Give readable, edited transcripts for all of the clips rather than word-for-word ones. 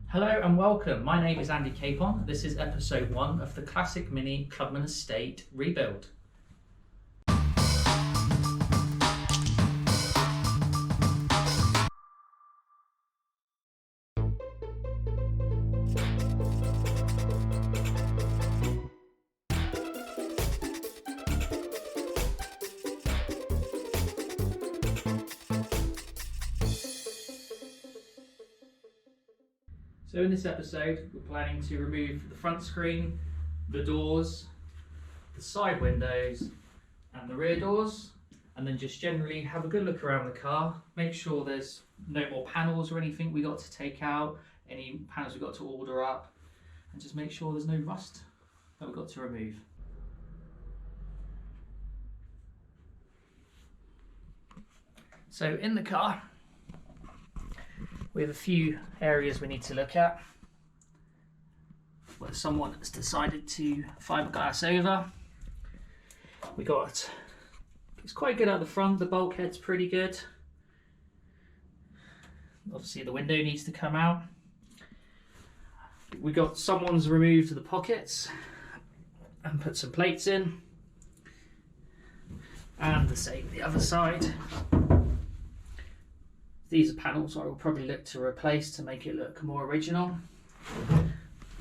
Hello and welcome. My name is Andy Capon. This is episode 1 of the Classic Mini Clubman Estate rebuild. So in this episode, we're planning to remove the front screen, the doors, the side windows, and the rear doors, and then just generally have a good look around the car, make sure there's no more panels or anything we got to take out, any panels we got to order up, and just make sure there's no rust that we've got to remove. So in the car, we have a few areas we need to look at where someone has decided to fiberglass over. It's quite good at the front, the bulkhead's pretty good. Obviously the window needs to come out. Someone's removed the pockets and put some plates in. And the same the other side. These are panels I will probably look to replace to make it look more original.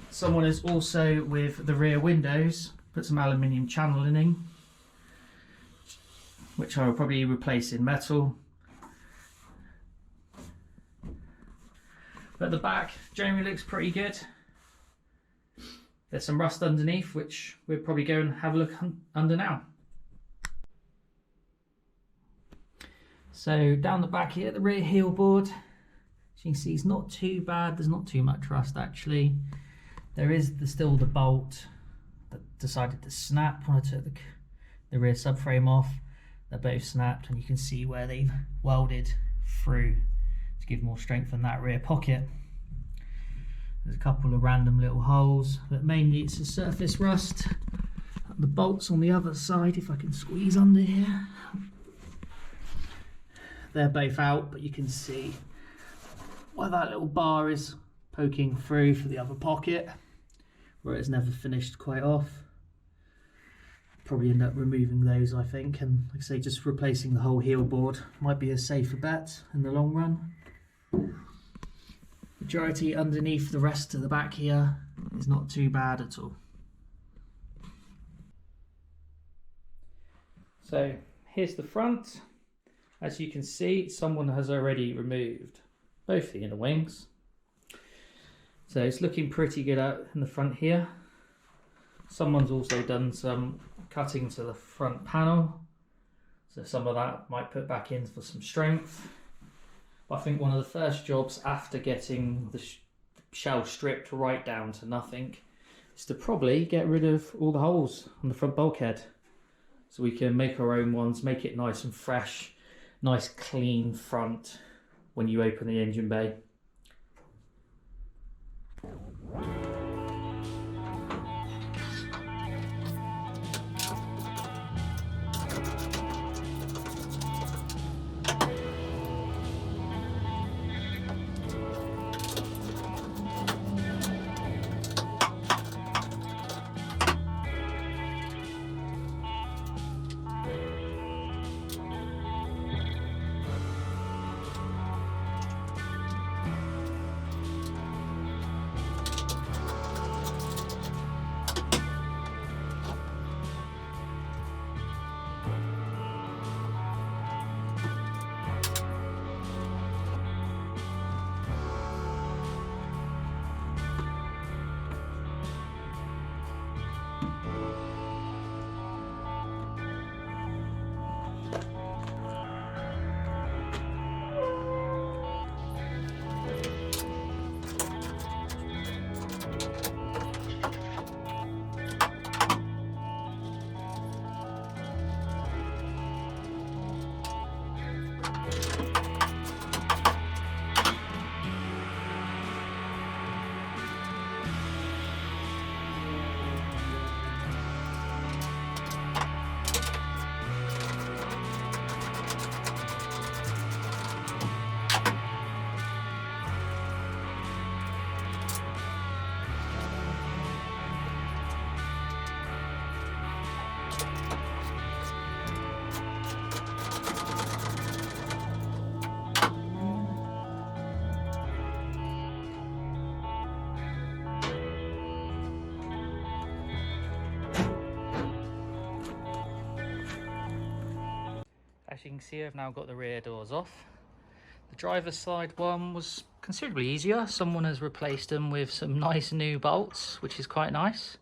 Someone has also, with the rear windows, put some aluminium channeling, which I will probably replace in metal. But the back generally looks pretty good. There's some rust underneath, which we'll probably go and have a look under now. So down the back here, the rear heel board, as you can see, it's not too bad. There's not too much rust actually. There is still the bolt that decided to snap when I took the rear subframe off. They're both snapped, and you can see where they've welded through to give more strength in that rear pocket. There's a couple of random little holes, but mainly it's a surface rust. The bolts on the other side, if I can squeeze under here. They're both out, but you can see where that little bar is poking through for the other pocket, where it's never finished quite off. Probably end up removing those, I think, and like I say, just replacing the whole heel board might be a safer bet in the long run. Majority underneath the rest of the back here is not too bad at all. So here's the front. As you can see, someone has already removed both the inner wings. So it's looking pretty good out in the front here. Someone's also done some cutting to the front panel. So some of that might put back in for some strength. But I think one of the first jobs after getting the shell stripped right down to nothing is to probably get rid of all the holes on the front bulkhead. So we can make our own ones, make it nice and fresh. Nice clean front when you open the engine bay. you can see, I've now got the rear doors off. The driver's side one was considerably easier. Someone has replaced them with some nice new bolts, which is quite nice.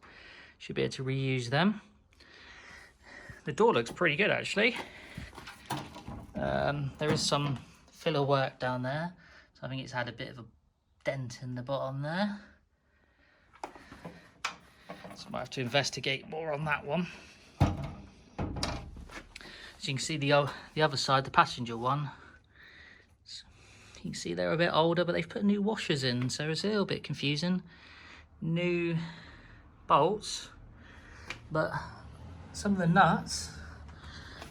Should be able to reuse them. The door looks pretty good actually. There is some filler work down there, so I think it's had a bit of a dent in the bottom there. So I might have to investigate more on that one. So you can see the other side, the passenger one. You can see they're a bit older, but they've put new washers in, so it's a little bit confusing. New bolts, but some of the nuts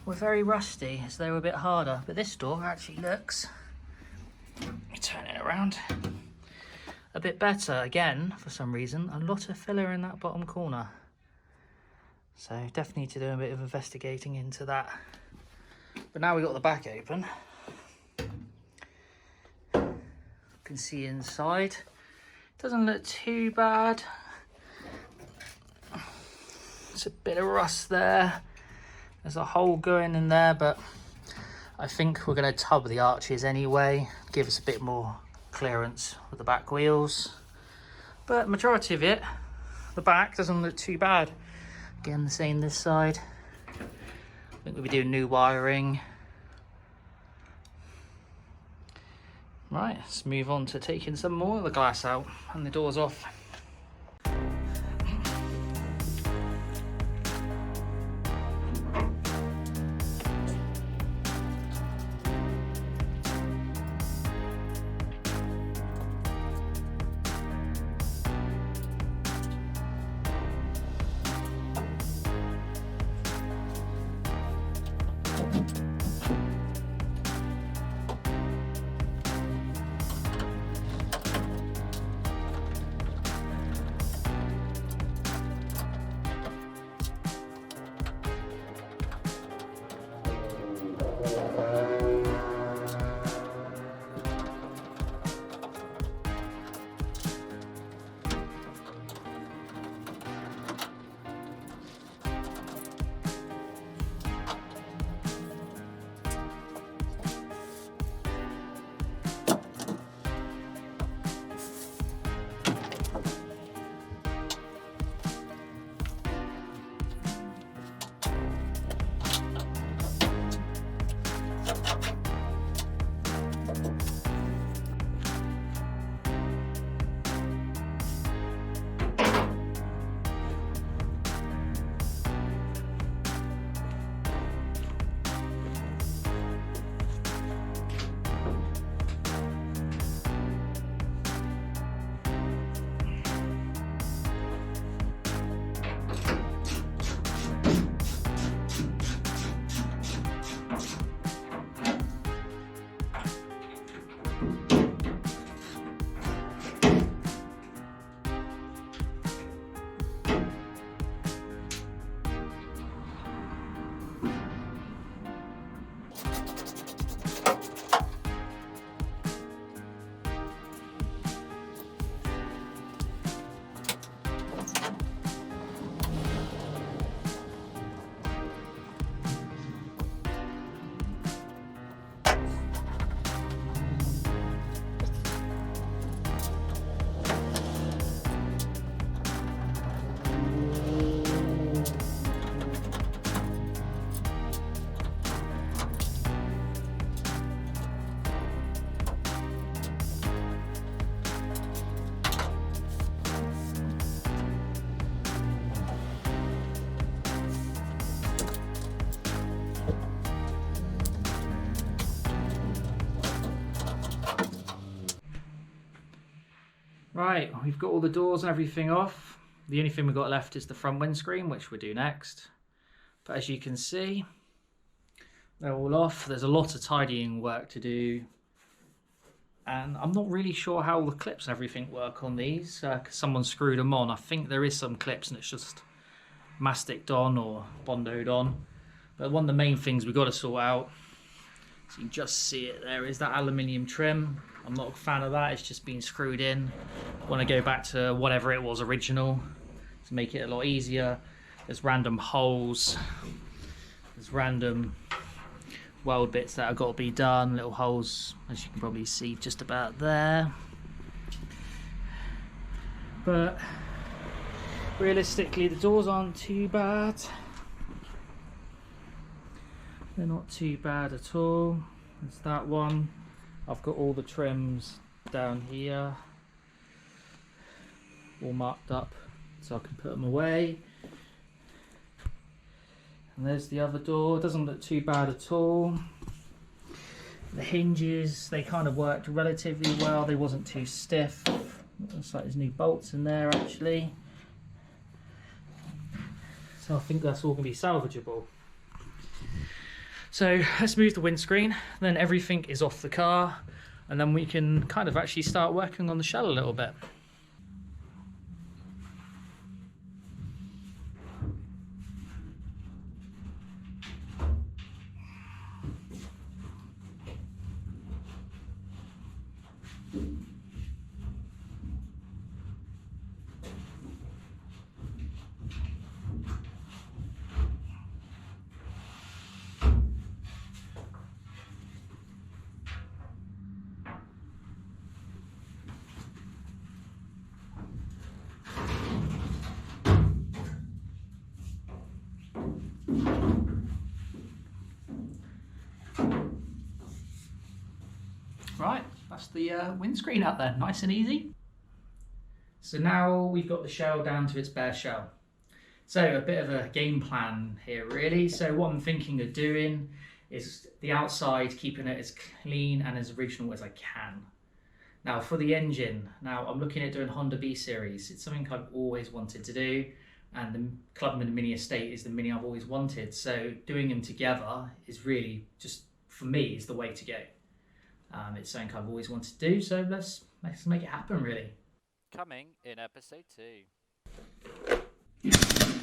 were very rusty, so they were a bit harder. But this door actually looks, let me turn it around, a bit better. Again, for some reason, a lot of filler in that bottom corner. So definitely need to do a bit of investigating into that. But now we've got the back open. You can see inside. Doesn't look too bad. There's a bit of rust there. There's a hole going in there, but I think we're going to tub the arches anyway. Give us a bit more clearance with the back wheels. But majority of it, the back doesn't look too bad. Again, the same this side. I think we'll be doing new wiring. Right, let's move on to taking some more of the glass out and the doors off. Right, we've got all the doors and everything off. The only thing we've got left is the front windscreen, which we'll do next. But as you can see, they're all off. There's a lot of tidying work to do. And I'm not really sure how the clips and everything work on these, because someone screwed them on. I think there is some clips and it's just masticed on or bondoed on. But one of the main things we've got to sort out, so you can just see it there, is that aluminium trim. I'm not a fan of that, it's just been screwed in. I want to go back to whatever it was original to make it a lot easier. There's random holes, there's random weld bits that have got to be done, little holes, as you can probably see just about there. But realistically, the doors aren't too bad. They're not too bad at all. There's that one. I've got all the trims down here, all marked up so I can put them away. And there's the other door. It doesn't look too bad at all. The hinges, they kind of worked relatively well. They wasn't too stiff. Looks like there's new bolts in there actually. So I think that's all going to be salvageable. So let's move the windscreen, then everything is off the car, and then we can kind of actually start working on the shell a little bit. Right, that's the windscreen out there, nice and easy. So now we've got the shell down to its bare shell. So a bit of a game plan here really. So what I'm thinking of doing is the outside, keeping it as clean and as original as I can. Now for the engine, now I'm looking at doing Honda B series. It's something I've always wanted to do, and the Clubman Mini Estate is the Mini I've always wanted. So doing them together is really just, for me, is the way to go. It's something I've always wanted to do, so let's make it happen really. Coming in episode 2.